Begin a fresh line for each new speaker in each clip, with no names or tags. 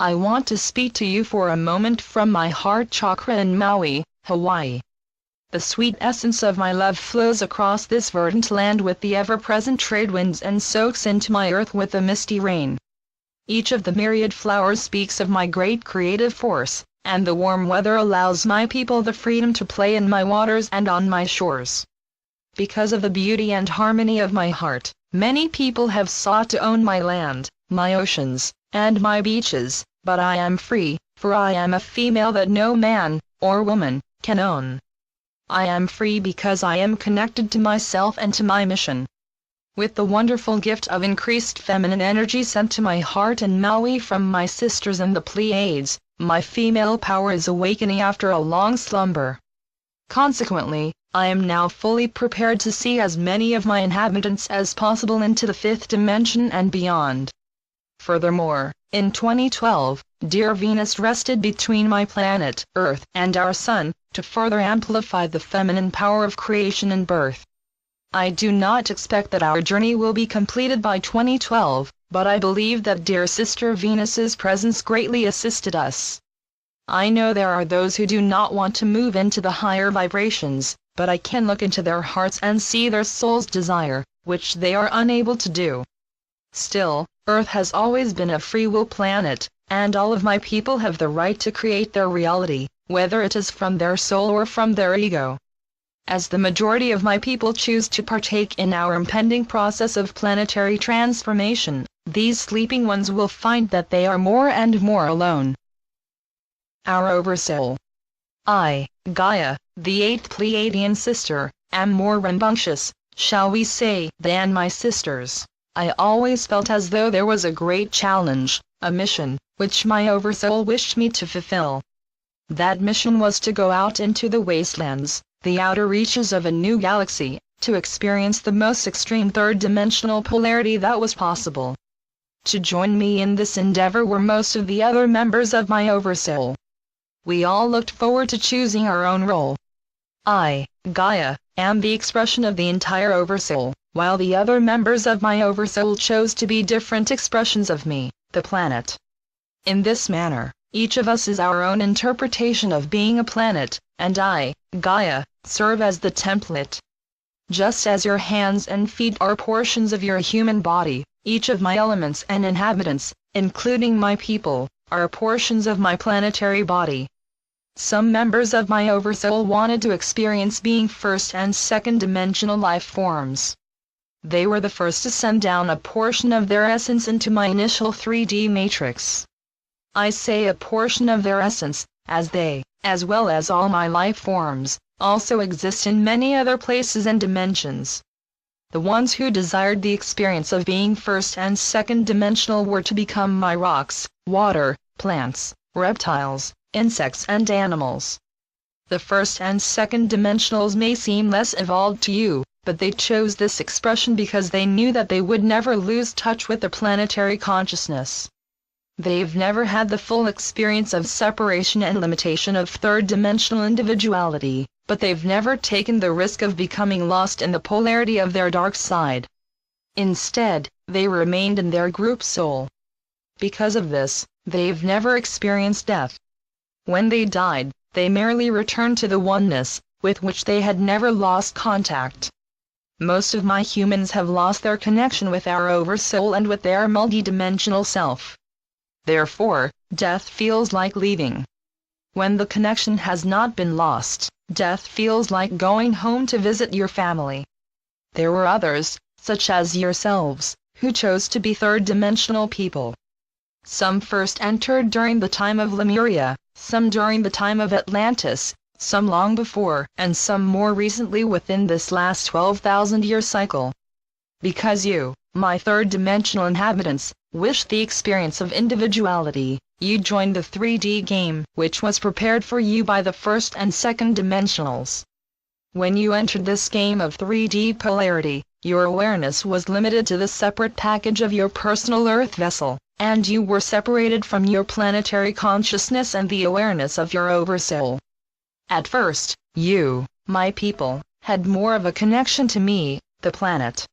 I want to speak to you for a moment from my heart chakra in Maui, Hawaii. The sweet essence of my love flows across this verdant land with the ever-present trade winds and soaks into my earth with the misty rain. Each of the myriad flowers speaks of my great creative force, and the warm weather allows my people the freedom to play in my waters and on my shores. Because of the beauty and harmony of my heart, many people have sought to own my land, my oceans, and my beaches, but I am free, for I am a female that no man, or woman, can own. I am free because I am connected to myself and to my mission. With the wonderful gift of increased feminine energy sent to my heart in Maui from my sisters in the Pleiades, my female power is awakening after a long slumber. Consequently, I am now fully prepared to see as many of my inhabitants as possible into the fifth dimension and beyond. Furthermore, in 2012, dear Venus rested between my planet, Earth, and our Sun, to further amplify the feminine power of creation and birth. I do not expect that our journey will be completed by 2012, but I believe that dear sister Venus's presence greatly assisted us. I know there are those who do not want to move into the higher vibrations, but I can look into their hearts and see their soul's desire, which they are unable to do. Still, Earth has always been a free will planet, and all of my people have the right to create their reality, whether it is from their soul or from their ego. As the majority of my people choose to partake in our impending process of planetary transformation, these sleeping ones will find that they are more and more alone. Our Oversoul. I, Gaia, the 8th Pleiadian sister, am more rambunctious, shall we say, than my sisters. I always felt as though there was a great challenge, a mission, which my Oversoul wished me to fulfill. That mission was to go out into the wastelands, the outer reaches of a new galaxy, to experience the most extreme third-dimensional polarity that was possible. To join me in this endeavor were most of the other members of my Oversoul. We all looked forward to choosing our own role. I, Gaia, am the expression of the entire Oversoul, while the other members of my Oversoul chose to be different expressions of me, the planet. In this manner, each of us is our own interpretation of being a planet, and I, Gaia, serve as the template. Just as your hands and feet are portions of your human body, each of my elements and inhabitants, including my people, are portions of my planetary body. Some members of my Oversoul wanted to experience being first and second dimensional life forms. They were the first to send down a portion of their essence into my initial 3D matrix. I say a portion of their essence, as they, as well as all my life forms, also exist in many other places and dimensions. The ones who desired the experience of being first and second dimensional were to become my rocks, water, plants, reptiles, insects and animals. The first and second dimensionals may seem less evolved to you, but they chose this expression because they knew that they would never lose touch with the planetary consciousness. They've never had the full experience of separation and limitation of third-dimensional individuality, but they've never taken the risk of becoming lost in the polarity of their dark side. Instead, they remained in their group soul. Because of this, they've never experienced death. When they died, they merely returned to the oneness, with which they had never lost contact. Most of my humans have lost their connection with our Oversoul and with their multidimensional self. Therefore, death feels like leaving. When the connection has not been lost, death feels like going home to visit your family. There were others, such as yourselves, who chose to be third-dimensional people. Some first entered during the time of Lemuria, some during the time of Atlantis, some long before, and some more recently within this last 12,000-year cycle. Because you, my third-dimensional inhabitants, wish the experience of individuality, you joined the 3D game, which was prepared for you by the first and second dimensionals. When you entered this game of 3D polarity, your awareness was limited to the separate package of your personal Earth vessel, and you were separated from your planetary consciousness and the awareness of your Oversoul. At first, you, my people, had more of a connection to me, the planet.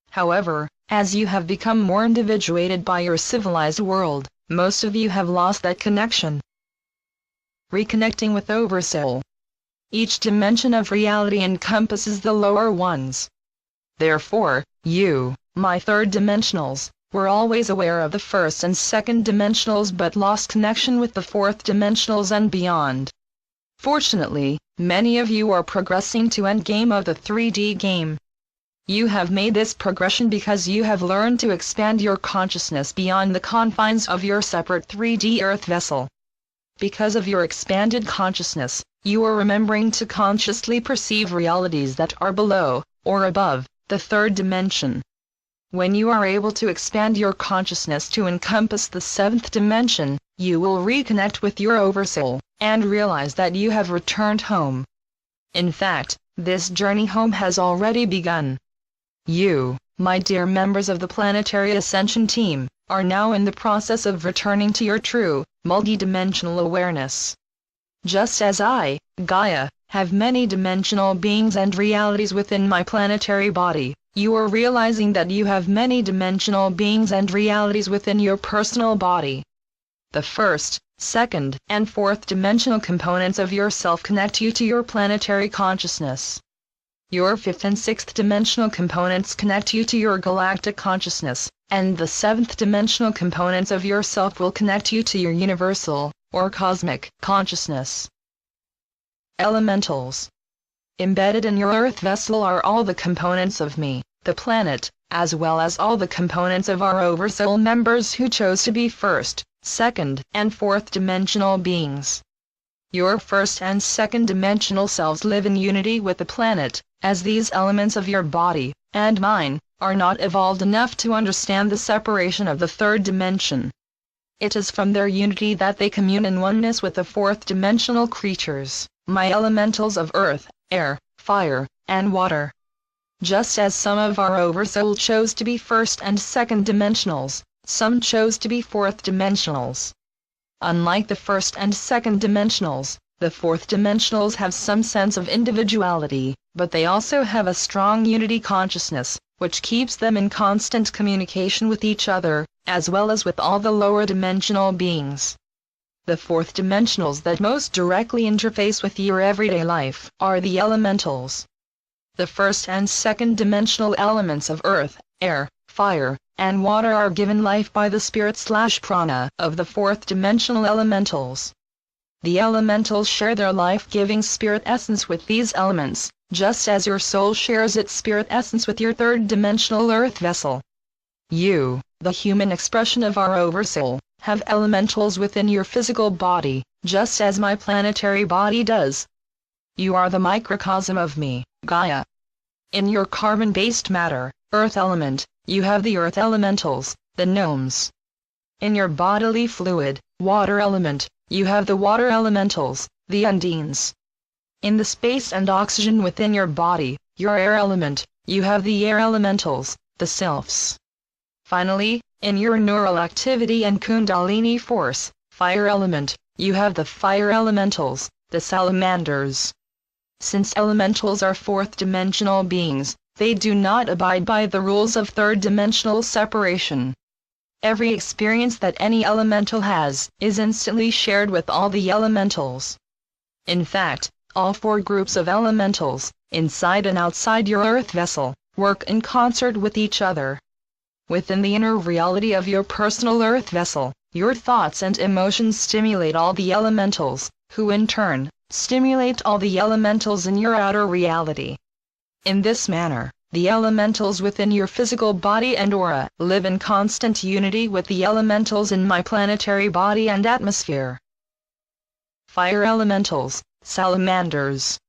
However, as you have become more individuated by your civilized world, most of you have lost that connection. Reconnecting with Oversoul. Each dimension of reality encompasses the lower ones. Therefore, you, my third dimensionals, were always aware of the first and second dimensionals but lost connection with the fourth dimensionals and beyond. Fortunately, many of you are progressing to endgame of the 3D game. You have made this progression because you have learned to expand your consciousness beyond the confines of your separate 3D Earth vessel. Because of your expanded consciousness, you are remembering to consciously perceive realities that are below, or above, the third dimension. When you are able to expand your consciousness to encompass the seventh dimension, you will reconnect with your Oversoul, and realize that you have returned home. In fact, this journey home has already begun. You, my dear members of the Planetary Ascension team, are now in the process of returning to your true, multidimensional awareness. Just as I, Gaia, have many dimensional beings and realities within my planetary body, you are realizing that you have many dimensional beings and realities within your personal body. The first, second, and fourth dimensional components of yourself connect you to your planetary consciousness. Your fifth and sixth dimensional components connect you to your galactic consciousness, and the seventh dimensional components of yourself will connect you to your universal, or cosmic, consciousness. Elementals. Embedded in your Earth vessel are all the components of me, the planet, as well as all the components of our Oversoul members who chose to be first, second, and fourth dimensional beings. Your first and second dimensional selves live in unity with the planet, as these elements of your body, and mine, are not evolved enough to understand the separation of the third dimension. It is from their unity that they commune in oneness with the fourth dimensional creatures, my elementals of earth, air, fire, and water. Just as some of our Oversoul chose to be first and second dimensionals, some chose to be fourth dimensionals. Unlike the first and second dimensionals, the fourth dimensionals have some sense of individuality, but they also have a strong unity consciousness, which keeps them in constant communication with each other, as well as with all the lower dimensional beings. The fourth dimensionals that most directly interface with your everyday life are the elementals. The first and second dimensional elements of earth, air, fire, and water are given life by the spirit/prana of the fourth dimensional elementals. The elementals share their life-giving spirit essence with these elements, just as your soul shares its spirit essence with your third dimensional earth vessel. You, the human expression of our Oversoul, have elementals within your physical body, just as my planetary body does. You are the microcosm of me, Gaia. In your carbon-based matter, earth element, you have the earth elementals, the gnomes. In your bodily fluid, water element, you have the water elementals, the undines. In the space and oxygen within your body, your air element, you have the air elementals, the sylphs. Finally, in your neural activity and kundalini force, fire element, you have the fire elementals, the salamanders. Since elementals are fourth dimensional beings, they do not abide by the rules of third dimensional separation. Every experience that any elemental has is instantly shared with all the elementals. In fact, all four groups of elementals, inside and outside your earth vessel, work in concert with each other. Within the inner reality of your personal earth vessel, your thoughts and emotions stimulate all the elementals, who in turn, stimulate all the elementals in your outer reality. In this manner, the elementals within your physical body and aura live in constant unity with the elementals in my planetary body and atmosphere. Fire elementals, salamanders.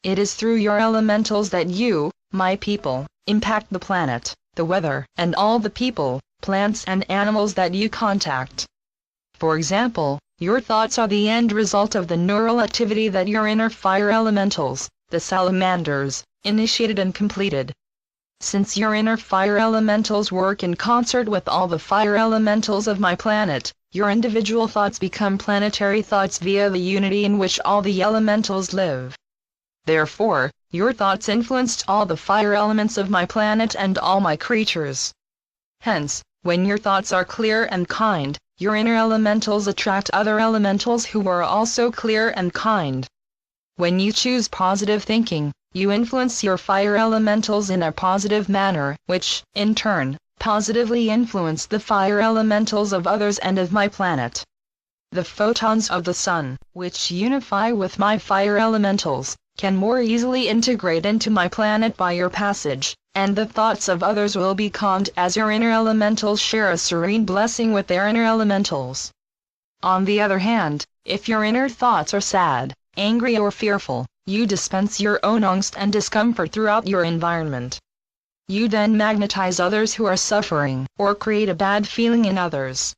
It is through your elementals that you, my people, impact the planet, the weather, and all the people, plants and animals that you contact. For example, your thoughts are the end result of the neural activity that your inner fire elementals, the salamanders, initiated and completed. Since your inner fire elementals work in concert with all the fire elementals of my planet, your individual thoughts become planetary thoughts via the unity in which all the elementals live. Therefore, your thoughts influenced all the fire elements of my planet and all my creatures. Hence, when your thoughts are clear and kind, your inner elementals attract other elementals who are also clear and kind. When you choose positive thinking, you influence your fire elementals in a positive manner, which, in turn, positively influence the fire elementals of others and of my planet. The photons of the sun, which unify with my fire elementals, can more easily integrate into my planet by your passage, and the thoughts of others will be calmed as your inner elementals share a serene blessing with their inner elementals. On the other hand, if your inner thoughts are sad, angry or fearful, you dispense your own angst and discomfort throughout your environment. You then magnetize others who are suffering, or create a bad feeling in others.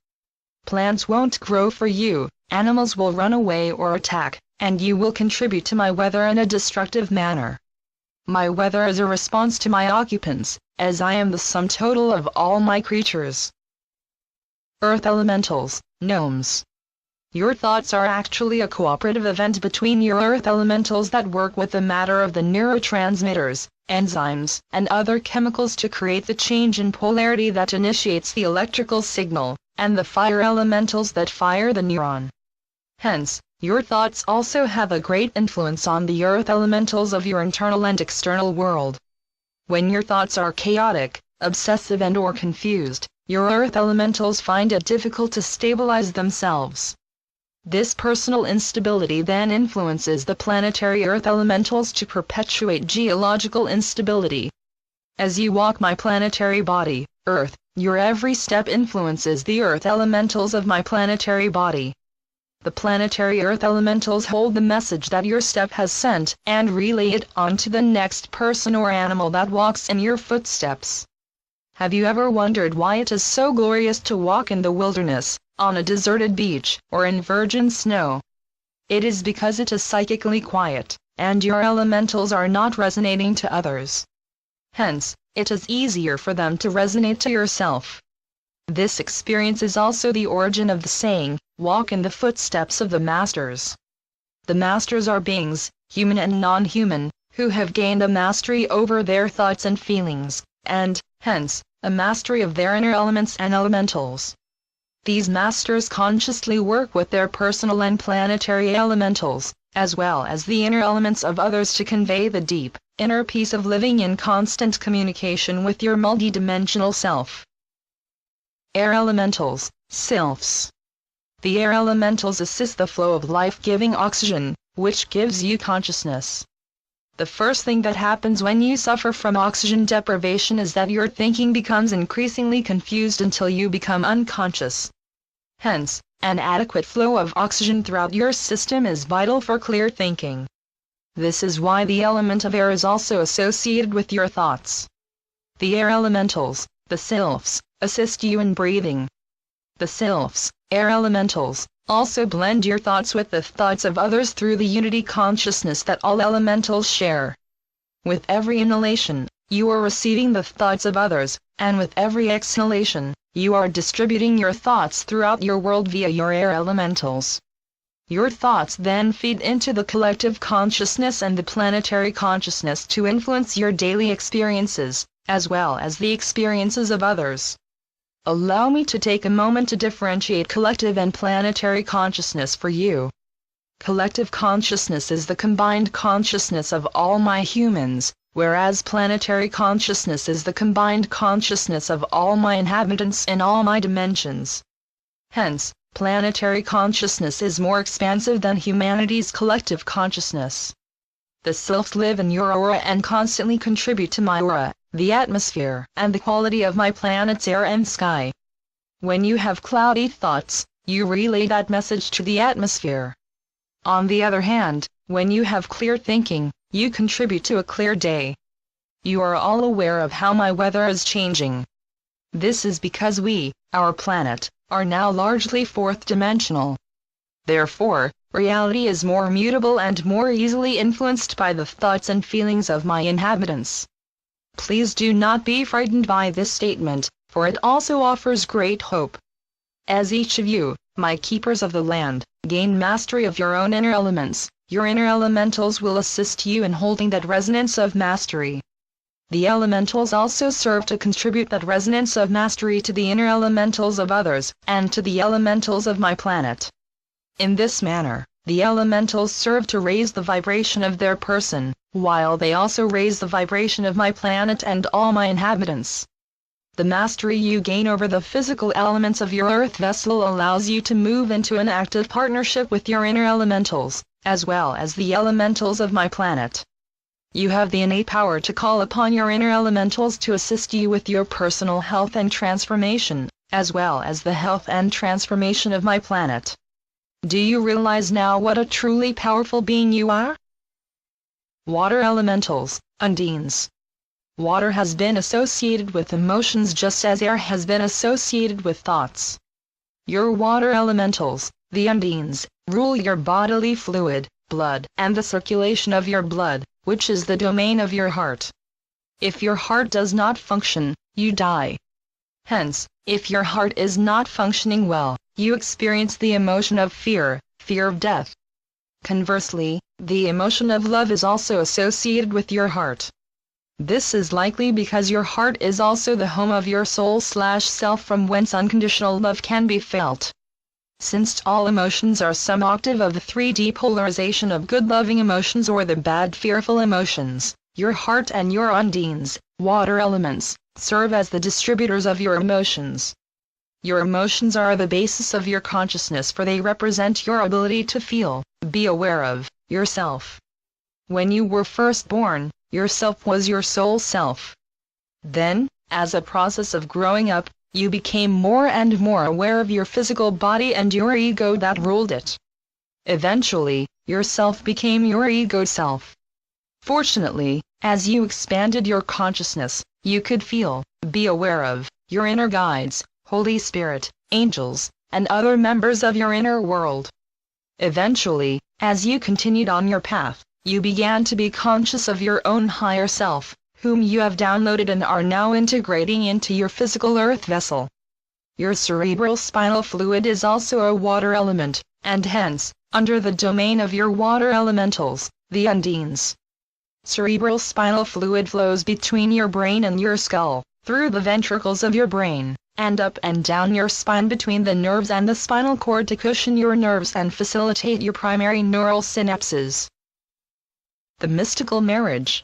Plants won't grow for you, animals will run away or attack, and you will contribute to my weather in a destructive manner. My weather is a response to my occupants, as I am the sum total of all my creatures. Earth elementals, gnomes. Your thoughts are actually a cooperative event between your earth elementals that work with the matter of the neurotransmitters, enzymes, and other chemicals to create the change in polarity that initiates the electrical signal, and the fire elementals that fire the neuron. Hence, your thoughts also have a great influence on the earth elementals of your internal and external world. When your thoughts are chaotic, obsessive and/or confused, your earth elementals find it difficult to stabilize themselves. This personal instability then influences the planetary earth elementals to perpetuate geological instability. As you walk my planetary body, Earth, your every step influences the earth elementals of my planetary body. The planetary earth elementals hold the message that your step has sent and relay it on to the next person or animal that walks in your footsteps. Have you ever wondered why it is so glorious to walk in the wilderness, on a deserted beach, or in virgin snow? It is because it is psychically quiet, and your elementals are not resonating to others. Hence, it is easier for them to resonate to yourself. This experience is also the origin of the saying, "Walk in the footsteps of the masters." The masters are beings, human and non-human, who have gained a mastery over their thoughts and feelings, and, hence, a mastery of their inner elements and elementals. These masters consciously work with their personal and planetary elementals, as well as the inner elements of others to convey the deep, inner peace of living in constant communication with your multidimensional self. Air elementals, sylphs. The air elementals assist the flow of life-giving oxygen, which gives you consciousness. The first thing that happens when you suffer from oxygen deprivation is that your thinking becomes increasingly confused until you become unconscious. Hence, an adequate flow of oxygen throughout your system is vital for clear thinking. This is why the element of air is also associated with your thoughts. The air elementals, the sylphs, assist you in breathing. The sylphs, air elementals, also blend your thoughts with the thoughts of others through the unity consciousness that all elementals share. With every inhalation, you are receiving the thoughts of others, and with every exhalation, you are distributing your thoughts throughout your world via your air elementals. Your thoughts then feed into the collective consciousness and the planetary consciousness to influence your daily experiences, as well as the experiences of others. Allow me to take a moment to differentiate collective and planetary consciousness for you. Collective consciousness is the combined consciousness of all my humans, whereas planetary consciousness is the combined consciousness of all my inhabitants in all my dimensions. Hence, planetary consciousness is more expansive than humanity's collective consciousness. The sylphs live in your aura and constantly contribute to my aura, the atmosphere, and the quality of my planet's air and sky. When you have cloudy thoughts, you relay that message to the atmosphere. On the other hand, when you have clear thinking, you contribute to a clear day. You are all aware of how my weather is changing. This is because we, our planet, are now largely fourth-dimensional. Therefore, reality is more mutable and more easily influenced by the thoughts and feelings of my inhabitants. Please do not be frightened by this statement, for it also offers great hope. As each of you, my keepers of the land, gain mastery of your own inner elements, your inner elementals will assist you in holding that resonance of mastery. The elementals also serve to contribute that resonance of mastery to the inner elementals of others, and to the elementals of my planet. In this manner, the elementals serve to raise the vibration of their person, while they also raise the vibration of my planet and all my inhabitants. The mastery you gain over the physical elements of your earth vessel allows you to move into an active partnership with your inner elementals, as well as the elementals of my planet. You have the innate power to call upon your inner elementals to assist you with your personal health and transformation, as well as the health and transformation of my planet. Do you realize now what a truly powerful being you are? Water elementals, Undines. Water has been associated with emotions just as air has been associated with thoughts. Your water elementals, the Undines, rule your bodily fluid, blood, and the circulation of your blood, which is the domain of your heart. If your heart does not function, you die. Hence, if your heart is not functioning well, you experience the emotion of fear of death. Conversely, the emotion of love is also associated with your heart. This is likely because your heart is also the home of your soul/self from whence unconditional love can be felt. Since all emotions are some octave of the 3D polarization of good loving emotions or the bad fearful emotions, your heart and your Undines, water elements, serve as the distributors of your emotions. Your emotions are the basis of your consciousness, for they represent your ability to feel, be aware of, yourself. When you were first born, yourself was your soul self. Then, as a process of growing up, you became more and more aware of your physical body and your ego that ruled it. Eventually, yourself became your ego self. Fortunately, as you expanded your consciousness, you could feel, be aware of, your inner guides, Holy Spirit, angels, and other members of your inner world. Eventually, as you continued on your path, you began to be conscious of your own higher self, whom you have downloaded and are now integrating into your physical earth vessel. Your cerebral spinal fluid is also a water element, and hence, under the domain of your water elementals, the Undines. Cerebral spinal fluid flows between your brain and your skull, through the ventricles of your brain, and up and down your spine between the nerves and the spinal cord to cushion your nerves and facilitate your primary neural synapses. The mystical marriage.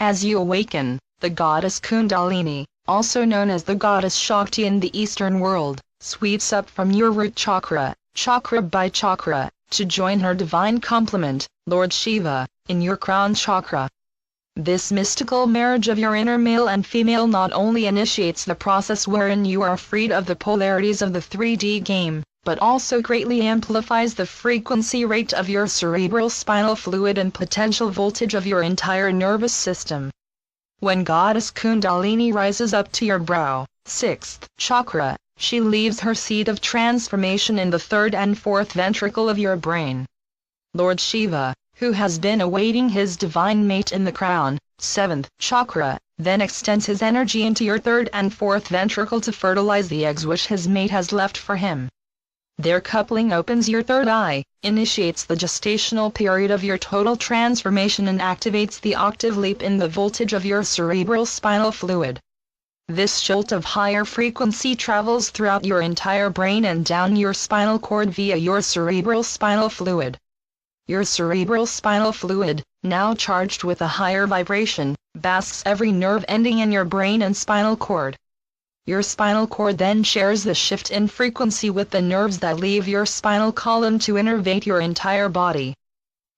As you awaken, the goddess Kundalini, also known as the goddess Shakti in the Eastern world, sweeps up from your root chakra, chakra by chakra, to join her divine complement, Lord Shiva, in your crown chakra. This mystical marriage of your inner male and female not only initiates the process wherein you are freed of the polarities of the 3D game, but also greatly amplifies the frequency rate of your cerebral spinal fluid and potential voltage of your entire nervous system. When Goddess Kundalini rises up to your brow, 6th chakra, she leaves her seat of transformation in the 3rd and 4th ventricle of your brain. Lord Shiva, who has been awaiting his divine mate in the crown, 7th chakra, then extends his energy into your 3rd and 4th ventricle to fertilize the eggs which his mate has left for him. Their coupling opens your 3rd eye, initiates the gestational period of your total transformation and activates the octave leap in the voltage of your cerebral spinal fluid. This jolt of higher frequency travels throughout your entire brain and down your spinal cord via your cerebral spinal fluid. Your cerebral spinal fluid, now charged with a higher vibration, basks every nerve ending in your brain and spinal cord. Your spinal cord then shares the shift in frequency with the nerves that leave your spinal column to innervate your entire body.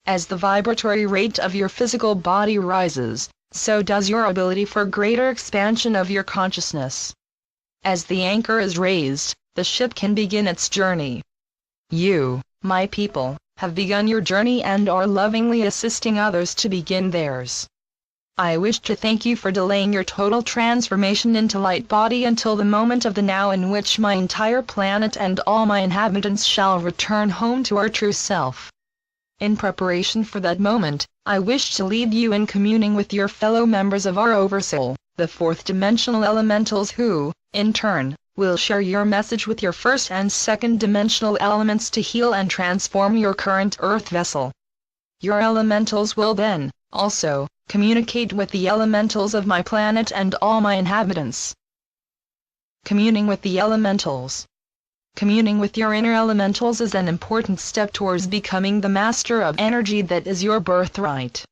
As the vibratory rate of your physical body rises, so does your ability for greater expansion of your consciousness. As the anchor is raised, the ship can begin its journey. You, my people, have begun your journey and are lovingly assisting others to begin theirs. I wish to thank you for delaying your total transformation into light body until the moment of the now in which my entire planet and all my inhabitants shall return home to our true self. In preparation for that moment, I wish to lead you in communing with your fellow members of our Oversoul, the 4th dimensional elementals who, in turn, will share your message with your 1st and 2nd dimensional elements to heal and transform your current earth vessel. Your elementals will then, Also, communicate with the elementals of my planet and all my inhabitants. Communing with the elementals. Communing with your inner elementals is an important step towards becoming the master of energy that is your birthright.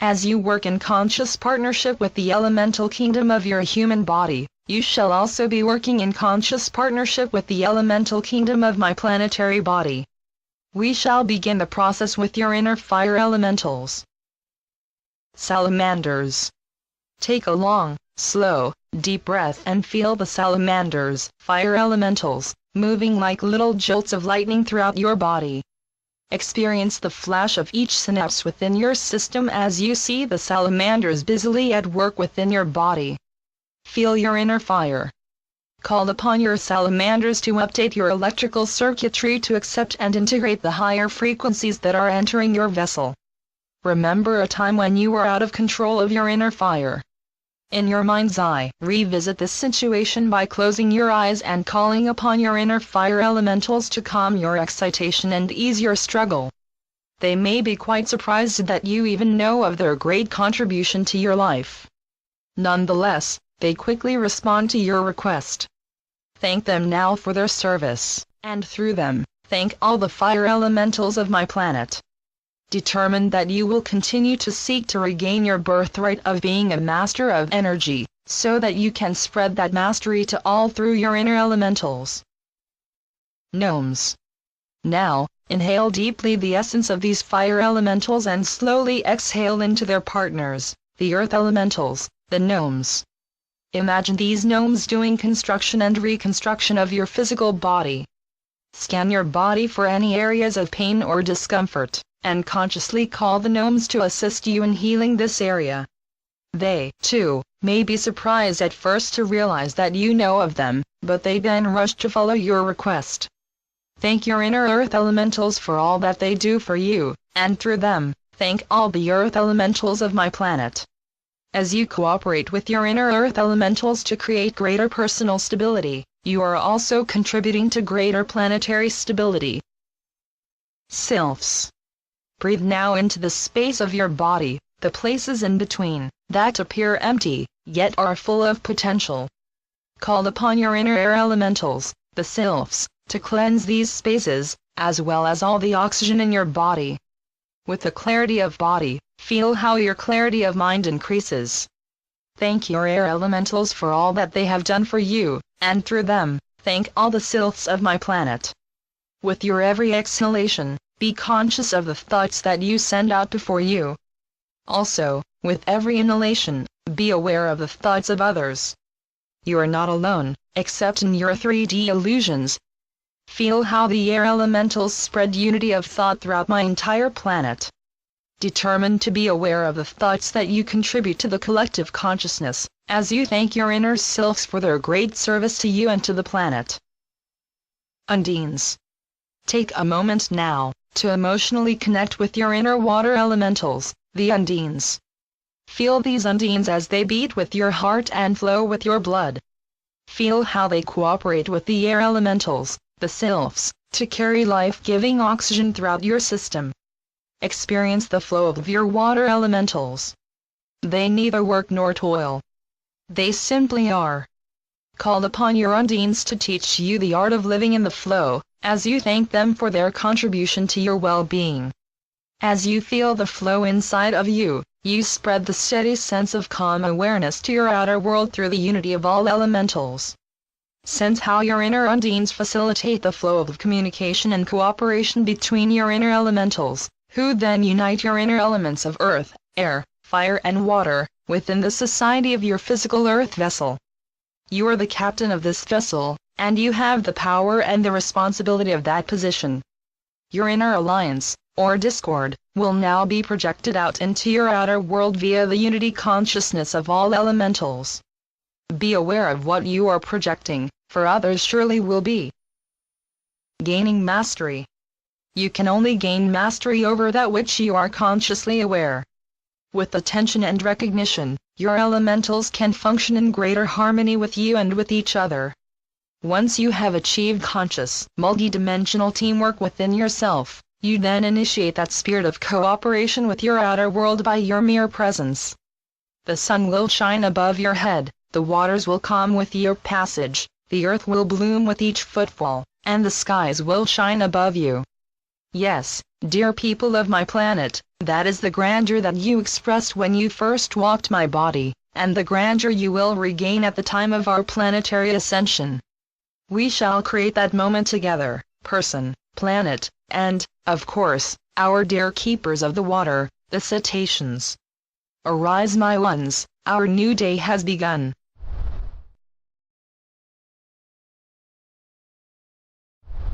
As you work in conscious partnership with the elemental kingdom of your human body, you shall also be working in conscious partnership with the elemental kingdom of my planetary body. We shall begin the process with your inner fire elementals. Salamanders. Take a long, slow, deep breath and feel the salamanders, fire elementals, moving like little jolts of lightning throughout your body. Experience the flash of each synapse within your system as you see the salamanders busily at work within your body. Feel your inner fire. Call upon your salamanders to update your electrical circuitry to accept and integrate the higher frequencies that are entering your vessel. Remember a time when you were out of control of your inner fire. In your mind's eye, revisit this situation by closing your eyes and calling upon your inner fire elementals to calm your excitation and ease your struggle. They may be quite surprised that you even know of their great contribution to your life. Nonetheless, they quickly respond to your request. Thank them now for their service, and through them, thank all the fire elementals of my planet. Determined that you will continue to seek to regain your birthright of being a master of energy, so that you can spread that mastery to all through your inner elementals. Gnomes. Now, inhale deeply the essence of these fire elementals and slowly exhale into their partners, the earth elementals, the gnomes. Imagine these gnomes doing construction and reconstruction of your physical body. Scan your body for any areas of pain or discomfort, and consciously call the gnomes to assist you in healing this area. They, too, may be surprised at first to realize that you know of them, but they then rush to follow your request. Thank your inner earth elementals for all that they do for you, and through them, thank all the earth elementals of my planet. As you cooperate with your inner earth elementals to create greater personal stability, you are also contributing to greater planetary stability. Sylphs. Breathe now into the space of your body, the places in between, that appear empty, yet are full of potential. Call upon your inner air elementals, the sylphs, to cleanse these spaces, as well as all the oxygen in your body. With the clarity of body, feel how your clarity of mind increases. Thank your air elementals for all that they have done for you, and through them, thank all the sylphs of my planet. With your every exhalation, be conscious of the thoughts that you send out before you. Also, with every inhalation, be aware of the thoughts of others. You are not alone, except in your 3D illusions. Feel how the air elementals spread unity of thought throughout my entire planet. Determined to be aware of the thoughts that you contribute to the collective consciousness, as you thank your inner sylphs for their great service to you and to the planet. Undines. Take a moment now, to emotionally connect with your inner water elementals, the undines. Feel these undines as they beat with your heart and flow with your blood. Feel how they cooperate with the air elementals, the sylphs, to carry life-giving oxygen throughout your system. Experience the flow of your water elementals. They neither work nor toil. They simply are. Call upon your undines to teach you the art of living in the flow, as you thank them for their contribution to your well-being. As you feel the flow inside of you, you spread the steady sense of calm awareness to your outer world through the unity of all elementals. Sense how your inner undines facilitate the flow of communication and cooperation between your inner elementals, who then unite your inner elements of earth, air, fire and water, within the society of your physical earth vessel. You are the captain of this vessel, and you have the power and the responsibility of that position. Your inner alliance, or discord, will now be projected out into your outer world via the unity consciousness of all elementals. Be aware of what you are projecting, for others surely will be. Gaining mastery. You can only gain mastery over that which you are consciously aware. With attention and recognition, your elementals can function in greater harmony with you and with each other. Once you have achieved conscious, multidimensional teamwork within yourself, You then initiate that spirit of cooperation with your outer world by your mere presence. The sun will shine above your head, the waters will calm with your passage, the earth will bloom with each footfall, and the skies will shine above you. Yes, dear people of my planet, that is the grandeur that you expressed when you first walked my body, and the grandeur you will regain at the time of our planetary ascension. We shall create that moment together, person, planet, and, of course, our dear keepers of the water, the cetaceans. Arise my ones, our new day has begun.